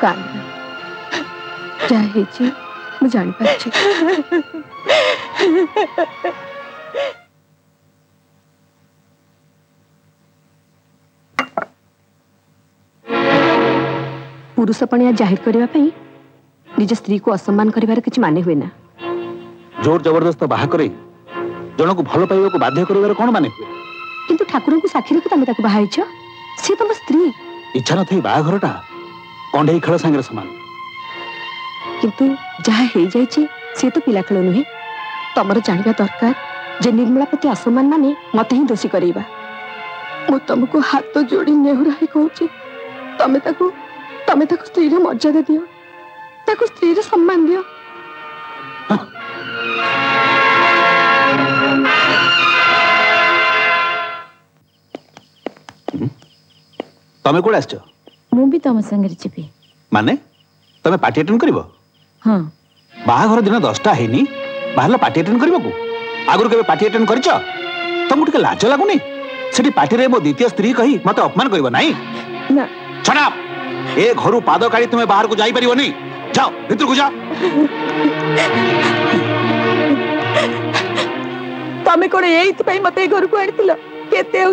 कांद जा मु जानी पाछी पुरुषपणिया जाहिर करने निज स्त्री को असम्मान करिवार किछि माने हुए ना। जोर जबरदस्त बाहा करे जन को भल पाइबा को बाध्य करिवार कोन माने हुए? किंतु ठाकुर को साक्षी रखि तमे ताको बाहाइछ से तुम स्त्री। इच्छा न थई बाहाघरटा कंढेई खेल संगे समान। किंतु जहा हे जाइछि से तो पिला खेल नुहे। तमर जानिबा दरकार जे निर्मला प्रति असम्मान माने मते ही दोषी करैबा। मु तुमको हाथ जोड़ी नेहुरा हे कहूछि तमे ताको स्त्री रे मर्यादा दियो, ताको स्त्री रे सम्मान दियो। तमे कोड आछो? मु भी तम संगे चिपी। माने तमे पार्टी अटेंड करिवो? हां। बाहाघर दिन 10टा हेनी बाहला पार्टी अटेंड करिवो को? आगुर केबे पार्टी अटेंड करिचो? तमु टिके लाज लागुनी? सेठी पार्टी रे मो द्वितीय स्त्री कही मते अपमान करिवो नाही? ना। Shut up! ए घरु पाद काढी तुमे बाहर को जाई परिवो नहीं। जाओ भीतर को जाओ। तमे कोन एइथ पई मते घर को आनितिलो? केते औ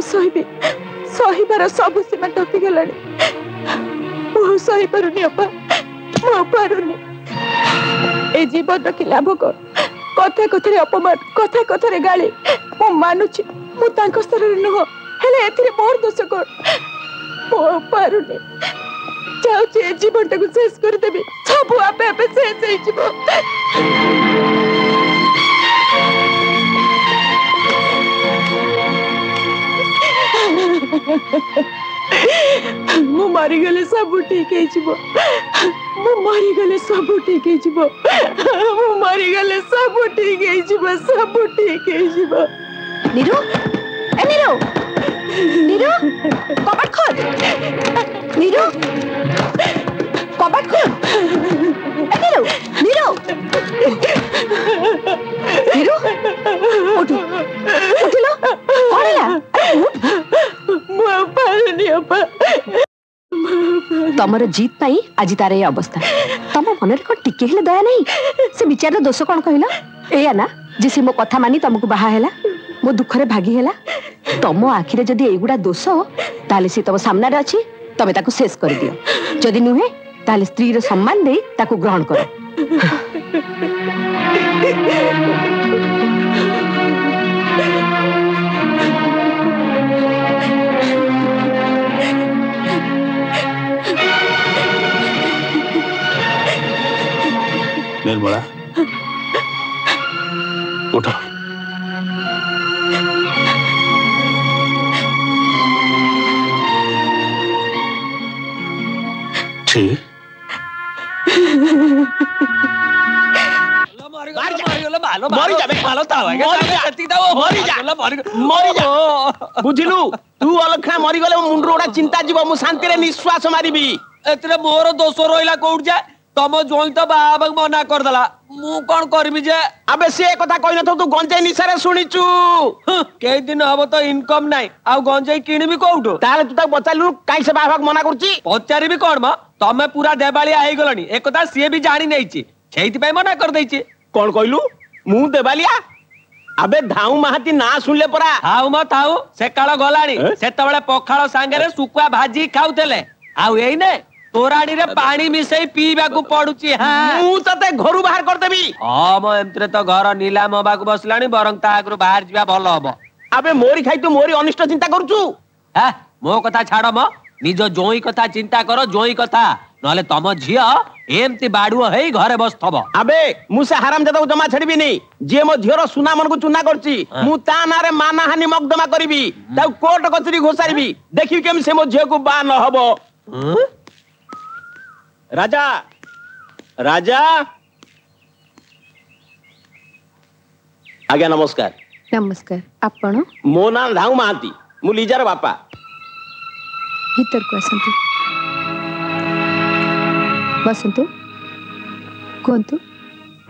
सहीबार सब सीमा टपी गलानी। मु सही पारुनी अपा, मु पारुनी। ए जीवन रखी लाभ को कथा कथरे अपमान, कथा कथरे गाली मु मानुची। मु तांको स्तर रे न हो हेले एथिरे मोर दोष को मु पारुनी। चाहूची ए जीवन टाको शेष कर देबी, सब आपे आपे शेष होई जीवो। मु मारी गले सब ठीक है जीवो। मु मारी गले सब ठीक है जीवो। मु मारी गले सब ठीक है जीवो, सब ठीक है जीवो। नीरू, ए नीरू, नीरू, कबाट खोल। नीरू, कबाट खोल। ए नीरू, नीरू, नीरू, उठ, उठिलो, कौन है? तमर जीत पाई आज तार ये अवस्था। तम मन को टिके हेले दया नहीं। से विचार दोष कौन कहला? एया ना जे से मो कथा मानी तुमको बाहा हैला, मो दुखरे भागी हैला। तम आखिरे जदी एगुडा दोष ताले से तम सामना रे अछि, तमे ताको शेष कर दियो। जदी नुहे ताले स्त्री रे सम्मान दे ताको ग्रहण करो। निर्मला उठो। ठीक बुझिलु तू अलखा मरी गले मुंडरो ओडा चिंता जीव मु शांति रे निश्वास मारिबी। एतरे मोर दोष रोइला कोउठ जा तम जोई तो बाबा मना कर दला मु कोन करबी जे? अबे से कथा कहि न तू गंजाई निसारे सुनिचु के दिन हबो तो इनकम नाही आ गंजाई किनिबी कोउठ? ताले तू तक बचालु काई से बाबा मना करची? पचारिबी कोन म तमे पूरा देबालिया हेई गलनी ए कथा से भी जानि नैची छैति पय मना कर दैची। कोन कहलु मु देबालिया? अबे धाऊ महाती ना सुनले परा। हाउ म थाउ से काळ गलाणी सेतबेले पखाळ सांगरे सुकुआ भाजी खाउतेले आउ एई ने तोराडी रे पानी मिसई पीबा को पडुची। हां मु तते घरु बाहर कर देबी। हां म एमत्रे तो घर नीलाम होबा को बसलाणी बरंग ता आगरु बाहर जिबा भलो हबो। अबे मोरी खाई तू मोरी अनिष्ट चिंता करचू। हां मो कथा छाड़ो म निज जोई कथा चिंता करो जोई कथा नले तम झिया एमती बाडुओ हेई घरे बसथबो। अबे मु से हराम जदा जमा छड़बी नहीं जे मो झियर सुना मन को चुना करची मु ता नारे मानहानि मकदमा करबी ता कोर्ट कचरी घोसारीबी देखि केम से मो झिय को बा न हबो। राजा राजा आज्ञा नमस्कार। नमस्कार। आपण मो ना धाऊ महाती मु लीजार बापा। भीतर को आसंतु बसंतु कोंतु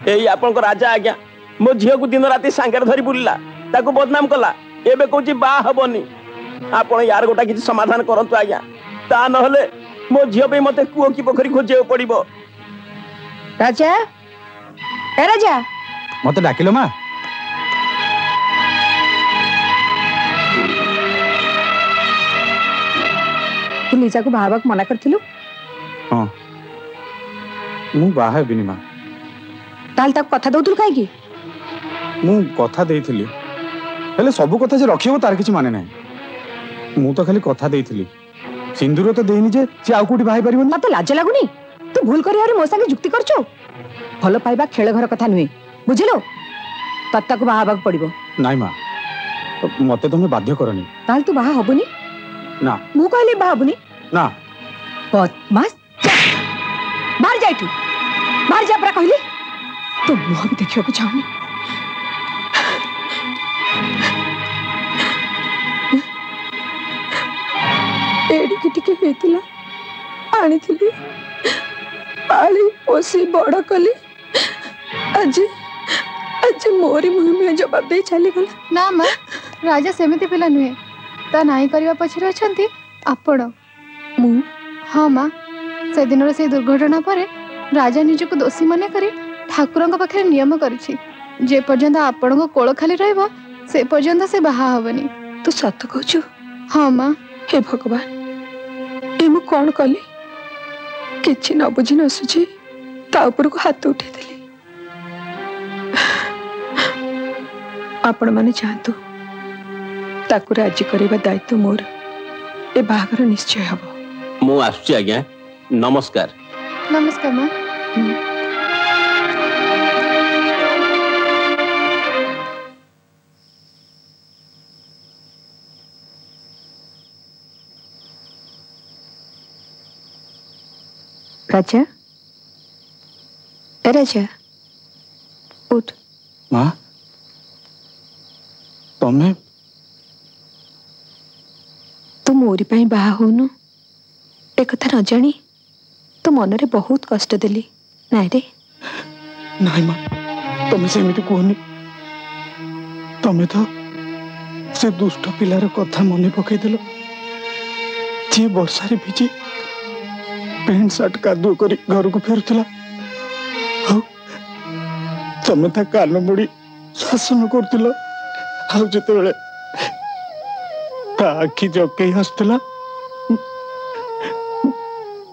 एई आपन को राजा आज्ञा मो झियो को दिन राती सांगर धरी बुलला ताको बदनाम कला एबे कहूची बा हबनी। आपण यार गोटा किछि समाधान करंतु आज्ञा ता न हले मो झील पे मते कुओ की पोखरी खोजे पड़िबो। राजा ए राजा मत डाकिलो माँ तू लिजा को बाहर मना करथिलु हाँ मु बाहा बिनी माँ ताल तक कथा दउथुल काहे की मु कथा देइथिली हेले सब कथा जे रखिबो तार किछि माने नाही मु तो खाली कथा देइथिली सिंदूर तो देइनी जे से आउ कोठी बाहाई परिबो मते लाज लागुनी तू भूल करियारे मो संगे जुक्ति करछो भलो पाइबा खेल घर कथा नुहे बुझिलो तत्ता को बाहा बाग पड़िबो नाही माँ मते तुम बाध्य करनी ताल तू बाहा हबुनी ना मु कहले बाहा हबुनी ना बदमाश बाहर जाइतु बाहर जा परा कहली तो मुह भी देखियो को चाहनी एडी टिके हेतिला आनी थिली पाली पोसी बड़ कली आज आज मोरी मुह में जवाब दे चली गला ना माँ राजा सेमिति पिला नुहे ता नाई करबा पछरे अछंती आपण मु हाँ माँ से दिन से दुर्घटना पर राजा निजको दोषी मन करी ठाकुरଙ୍କ पाखे नियम करछि जे पर्यंत आपण को कोल खाली रहबो से पर्यंत से बाहा हबनी तू सत कहछु हाँ माँ हे भगवान ए मु कौन कली किछि न बुझी न सुझी ता ऊपर को हाथ उठे देली आपण माने चाहतु ताकु राजी करबा दायित्व मोर ए बाहागर निश्चय हबो मु आसुची आज्ञा नमस्कार। नमस्कार माँ राजा ए राजा उठ माँ तमे तू मोरी पाई बाहा होनु ए कथा न जानी तो मन रे बहुत कष्ट देली नाइ रे नाही माँ तमे सेमिति कहनी तमे तो से दुष्ट पिलार कथा मन पकई देलो जे वर्षा रे भिजी पैंट शर्ट कादू करी घर को फेरुला तमे ता कान मुड़ी शासन करथिलो आउ जेतेबेले ता आखि जके हसतला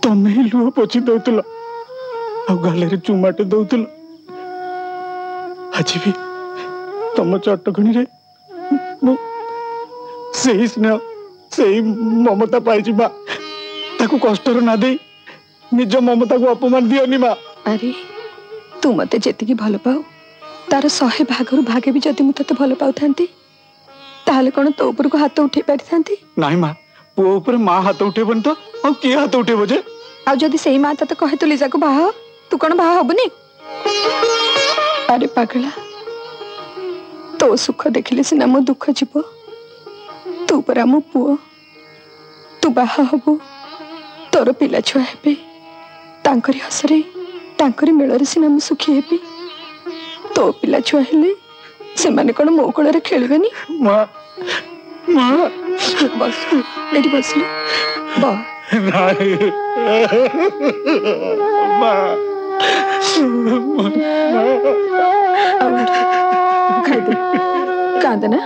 तमे ही लुह पोछि दउतलो आउ गाले रे चुमाटे दउतलो आज भी तम चटकणी रे सही स्नेह सही ममता पाई बा ताकू कष्ट ना दे निज ममता को अपमान दियोनी माँ अरे तू मते जेतिकी भल पाऊ तार 100 भागरु भागे भी जदि मु तते भल पाउ थांती ताले कोन तो ऊपर को हाथ उठे पारि थांती नाही माँ पुओ ऊपर माँ हाथ उठेबन तो और के हाथ उठेबो जे आ जदि सेही मां तते कहे तो लिजा को बाहा तू कोन बाहा हबनी अरे पागला तो सुख देखिले सिना मो दुख जीव तू परा मो पुओ तू बाहा हबो तोर पिला छुआ हेबे तांकरी हसरे तांकरी मेलरे सिना मु सुखी हेबी तो पिला छुआ हेले से माने कोन मो कोलरे खेलबेनी माँ माँ बस एडी बसली बा नाही माँ खाई दे कांदना